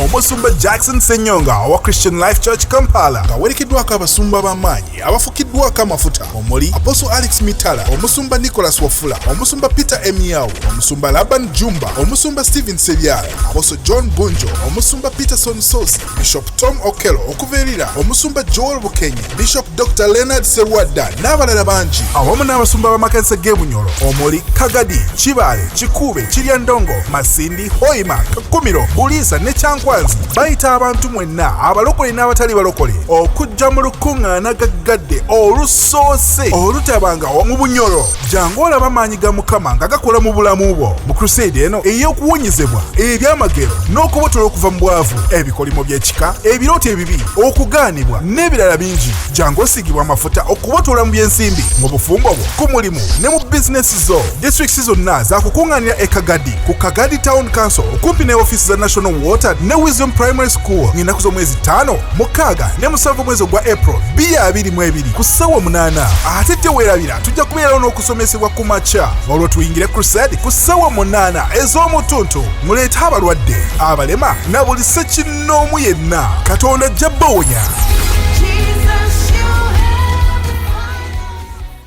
omusumba Jackson Senyonga wa Christian Life Church Kampala ngawerekeddwako abasumba b'amaanyi abafukiddwako amafuta omuli Apostle Alex Mitala, omusumba Nicholas Wafula, omusumba Peter Emiyawo, omusumba Laban Jumba, omusumba Stephen Sebyala, Apostle John Bunjo, omusumba Peterson Sosi, Bishop Tom Okello okuverira, omusumba Joel Bukenye, Bishop Dr. Leonard Serwadda n'abalala bangi awamu n'abasumba b'amakanisa g'e Bunyoro omuli Kagadi, Kibale, Kikube, Kiryandongo, Masindi, Hoima, Kakumiro, Buliisa ne Kyankwanzi bayita abantu mwenna abalokole n'abatali balokole okujja mu lukuŋŋaana gaggadde olusoose olutabanga mu Bunyoro. Jangu olaba amaanyi ga Mukama nga gakola mu bulamu bwo mu crusade eno ey'okuwonyezebwa, ebyamagero n'okubotola okuva mu bwavu, ebikolimo by'ekika, ebirooto ebibi, okugaanibwa n'ebirala bingi. Jangu osigibwa amafuta okubotola mu by'ensimbi, mu bufumbo bwo, ku mulimu ne mu bizinesi zo. Districts zonna zaakukuŋŋaanira e Kagadi ku Kagadi Town Council okumpi ne ofiisi za National Water ne Wisdom Primary School ng'ennaku z'omwezi 5, 6 ne 7 mwezi ogwa April 2022 ku ssaawa 8. Ate teweerabira tujja kubeerawo n'okusomesebwa ku makya olwo tuyingire crusade ku ssaawa 8 ez'omutuntu. Muleete abalwadde, abalema na buli ssekinnoomu yenna. Katonda ajja bbawonya.